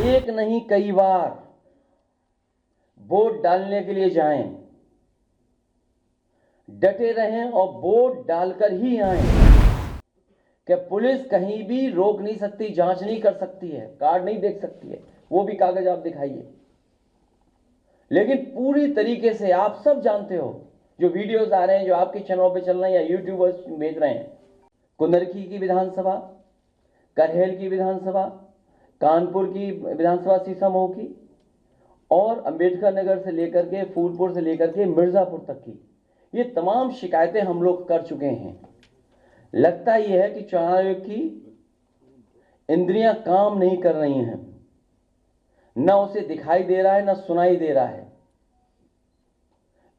एक नहीं कई बार वोट डालने के लिए जाएं, डटे रहें और वोट डालकर ही आएं। कि पुलिस कहीं भी रोक नहीं सकती, जांच नहीं कर सकती है, कार्ड नहीं देख सकती है, वो भी कागज आप दिखाइए। लेकिन पूरी तरीके से आप सब जानते हो, जो वीडियोस आ रहे हैं, जो आपके चैनलों पे चल रहे हैं या यूट्यूबर्स भेज रहे हैं, कुंदरकी की विधानसभा, करहेल की विधानसभा, कानपुर की विधानसभा शीशमऊ की, और अंबेडकर नगर से लेकर के फूलपुर से लेकर के मिर्जापुर तक की, ये तमाम शिकायतें हम लोग कर चुके हैं। लगता यह है कि चुनाव आयोग की इंद्रियां काम नहीं कर रही हैं, न उसे दिखाई दे रहा है न सुनाई दे रहा है।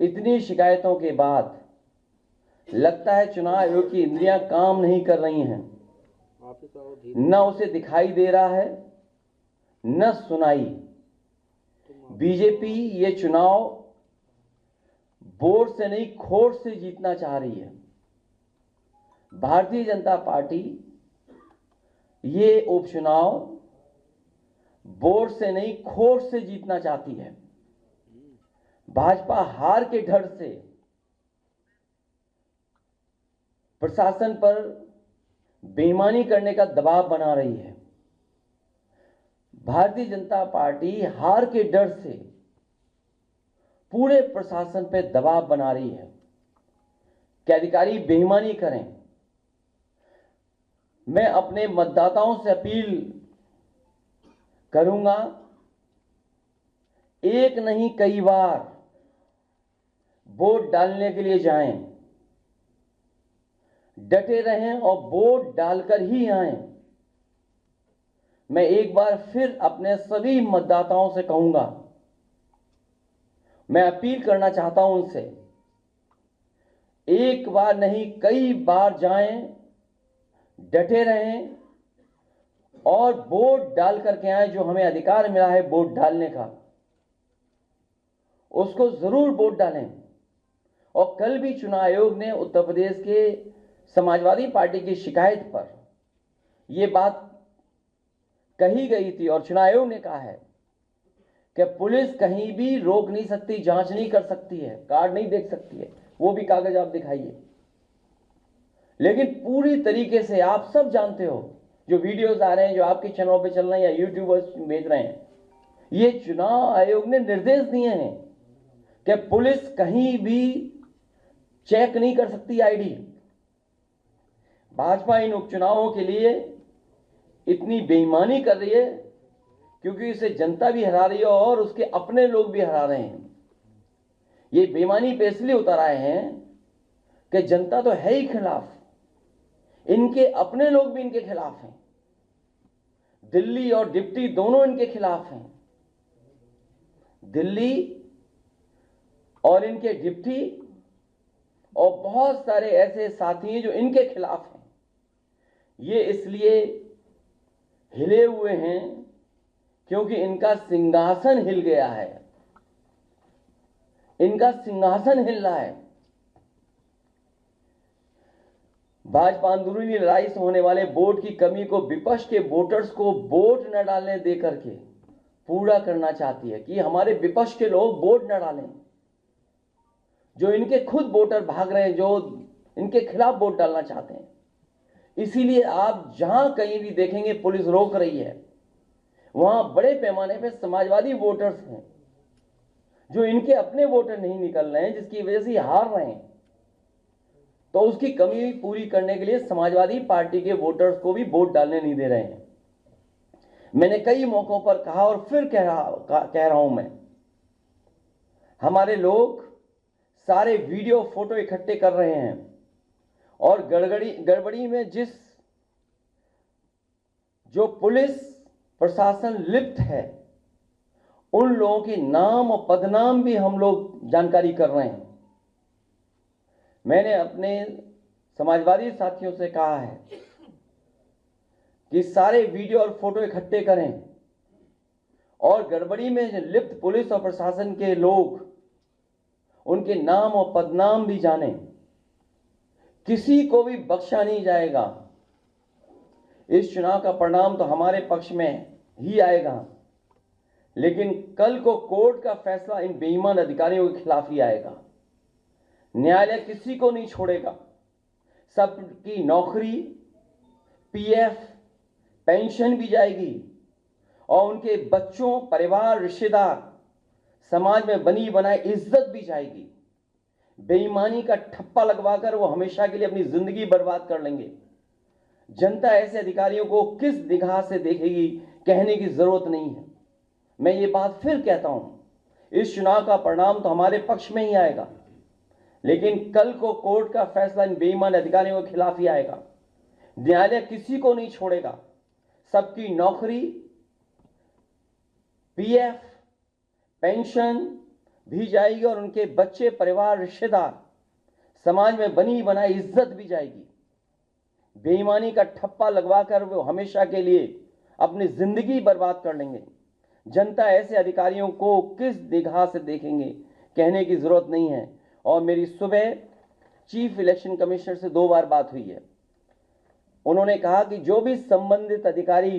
इतनी शिकायतों के बाद लगता है चुनाव आयोग की इंद्रियां काम नहीं कर रही हैं, न उसे दिखाई दे रहा है न सुनाई। बीजेपी ये चुनाव वोट से नहीं खोट से जीतना चाह रही है। भारतीय जनता पार्टी ये उपचुनाव वोट से नहीं खोट से जीतना चाहती है। भाजपा हार के डर से प्रशासन पर बेईमानी करने का दबाव बना रही है। भारतीय जनता पार्टी हार के डर से पूरे प्रशासन पर दबाव बना रही है कि अधिकारी बेईमानी करें। मैं अपने मतदाताओं से अपील करूंगा, एक नहीं कई बार वोट डालने के लिए जाएं, डटे रहें और वोट डालकर ही आएं। मैं एक बार फिर अपने सभी मतदाताओं से कहूंगा, मैं अपील करना चाहता हूं उनसे, एक बार नहीं कई बार जाएं, डटे रहें और वोट डाल करके आए। जो हमें अधिकार मिला है वोट डालने का, उसको जरूर वोट डालें। और कल भी चुनाव आयोग ने उत्तर प्रदेश के समाजवादी पार्टी की शिकायत पर यह बात कही गई थी, और चुनाव आयोग ने कहा है कि पुलिस कहीं भी रोक नहीं सकती, जांच नहीं कर सकती है, कार्ड नहीं देख सकती है, वो भी कागज आप दिखाइए। लेकिन पूरी तरीके से आप सब जानते हो, जो वीडियोस आ रहे हैं, जो आपके चैनलों पे चल रहे हैं या यूट्यूबर्स भेज रहे हैं, ये चुनाव आयोग ने निर्देश दिए हैं कि पुलिस कहीं भी चेक नहीं कर सकती आईडी। भाजपा इन उपचुनावों के लिए इतनी बेईमानी कर रही है क्योंकि इसे जनता भी हरा रही है और उसके अपने लोग भी हरा रहे हैं। ये बेईमानी पे इसलिए उतर आए हैं कि जनता तो है ही खिलाफ, इनके अपने लोग भी इनके खिलाफ हैं। दिल्ली और डिप्टी दोनों इनके खिलाफ हैं। दिल्ली और इनके डिप्टी और बहुत सारे ऐसे साथी हैं जो इनके खिलाफ हैं। ये इसलिए हिले हुए हैं क्योंकि इनका सिंहासन हिल गया है, इनका सिंहासन हिल रहा है। भाजपा अंदरूनी लड़ाई से होने वाले वोट की कमी को विपक्ष के वोटर्स को वोट न डालने देकर के पूरा करना चाहती है कि हमारे विपक्ष के लोग वोट न डालें। जो इनके खुद वोटर भाग रहे हैं, जो इनके खिलाफ वोट डालना चाहते हैं। इसीलिए आप जहां कहीं भी देखेंगे पुलिस रोक रही है, वहां बड़े पैमाने पर समाजवादी वोटर्स हैं जो इनके अपने वोटर नहीं निकल रहे हैं, जिसकी वजह से हार रहे हैं। तो उसकी कमी पूरी करने के लिए समाजवादी पार्टी के वोटर्स को भी वोट डालने नहीं दे रहे हैं। मैंने कई मौकों पर कहा और फिर कह रहा हूं मैं, हमारे लोग सारे वीडियो फोटो इकट्ठे कर रहे हैं और गड़बड़ी में जो पुलिस प्रशासन लिप्त है, उन लोगों के नाम और पदनाम भी हम लोग जानकारी कर रहे हैं। मैंने अपने समाजवादी साथियों से कहा है कि सारे वीडियो और फोटो इकट्ठे करें और गड़बड़ी में लिप्त पुलिस और प्रशासन के लोग, उनके नाम और पदनाम भी जानें। किसी को भी बख्शा नहीं जाएगा। इस चुनाव का परिणाम तो हमारे पक्ष में ही आएगा। लेकिन कल को कोर्ट का फैसला इन बेईमान अधिकारियों के खिलाफ ही आएगा। न्यायालय किसी को नहीं छोड़ेगा। सबकी नौकरी, पीएफ, पेंशन भी जाएगी और उनके बच्चों, परिवार, रिश्तेदार, समाज में बनी बनाई इज्जत भी जाएगी। बेईमानी का ठप्पा लगवाकर वो हमेशा के लिए अपनी जिंदगी बर्बाद कर लेंगे। जनता ऐसे अधिकारियों को किस निगाह से देखेगी, कहने की जरूरत नहीं है। मैं ये बात फिर कहता हूं, इस चुनाव का परिणाम तो हमारे पक्ष में ही आएगा, लेकिन कल को कोर्ट का फैसला इन बेईमान अधिकारियों के खिलाफ ही आएगा। न्यायालय किसी को नहीं छोड़ेगा। सबकी नौकरी, पीएफ, पेंशन भी जाएगी और उनके बच्चे, परिवार, रिश्तेदार, समाज में बनी बनाई इज्जत भी जाएगी। बेईमानी का ठप्पा लगवाकर वो हमेशा के लिए अपनी जिंदगी बर्बाद कर लेंगे। जनता ऐसे अधिकारियों को किस निगाह से देखेंगे, कहने की जरूरत नहीं है। और मेरी सुबह चीफ इलेक्शन कमिश्नर से 2 बार बात हुई है। उन्होंने कहा कि जो भी संबंधित अधिकारी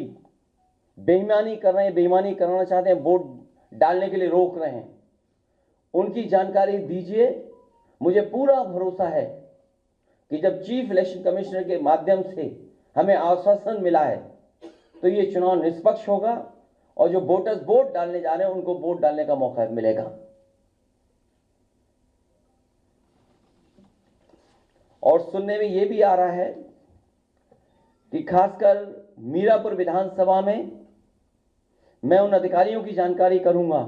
बेईमानी कर रहे हैं, बेईमानी कराना चाहते हैं, वोट डालने के लिए रोक रहे हैं, उनकी जानकारी दीजिए। मुझे पूरा भरोसा है कि जब चीफ इलेक्शन कमिश्नर के माध्यम से हमें आश्वासन मिला है तो ये चुनाव निष्पक्ष होगा और जो वोटर्स वोट डालने जा रहे हैं उनको वोट डालने का मौका मिलेगा। और सुनने में यह भी आ रहा है कि खासकर मीरापुर विधानसभा में मैं उन अधिकारियों की जानकारी करूंगा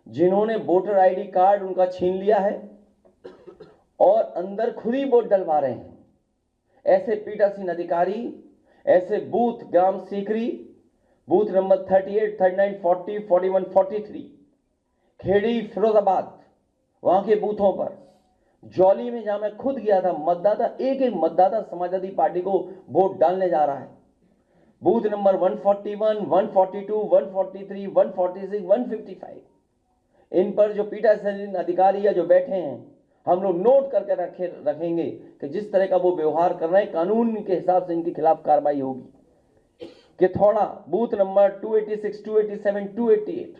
जिन्होंने वोटर आईडी कार्ड उनका छीन लिया है और अंदर खुद ही वोट डलवा रहे हैं। ऐसे पीठासीन अधिकारी, ऐसे बूथ ग्राम सीकरी, बूथ नंबर 38, 39, 40, 41, 43, खेड़ी, फिरोजाबाद, वहां के बूथों पर, जौली में जहां मैं खुद गया था, मतदाता एक एक मतदाता समाजवादी पार्टी को वोट डालने जा रहा है। बूथ नंबर 141, 142, 143, 146, 155, इन पर जो पीठासीन अधिकारी या जो बैठे हैं, हम लोग नोट करके रखेंगे कि जिस तरह का वो व्यवहार कर रहे हैं, कानून के हिसाब से इनके खिलाफ कार्रवाई होगी। किथौड़ा बूथ नंबर 286, 287, 288।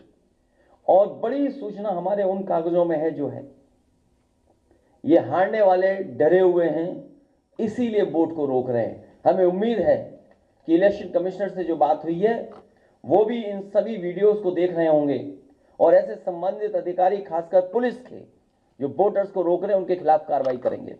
और बड़ी सूचना हमारे उन कागजों में है जो है, ये हारने वाले डरे हुए हैं, इसीलिए वोट को रोक रहे हैं। हमें उम्मीद है कि इलेक्शन कमिश्नर से जो बात हुई है वो भी इन सभी वीडियोस को देख रहे होंगे और ऐसे संबंधित अधिकारी, खासकर पुलिस के जो वोटर्स को रोक रहे हैं, उनके खिलाफ कार्रवाई करेंगे।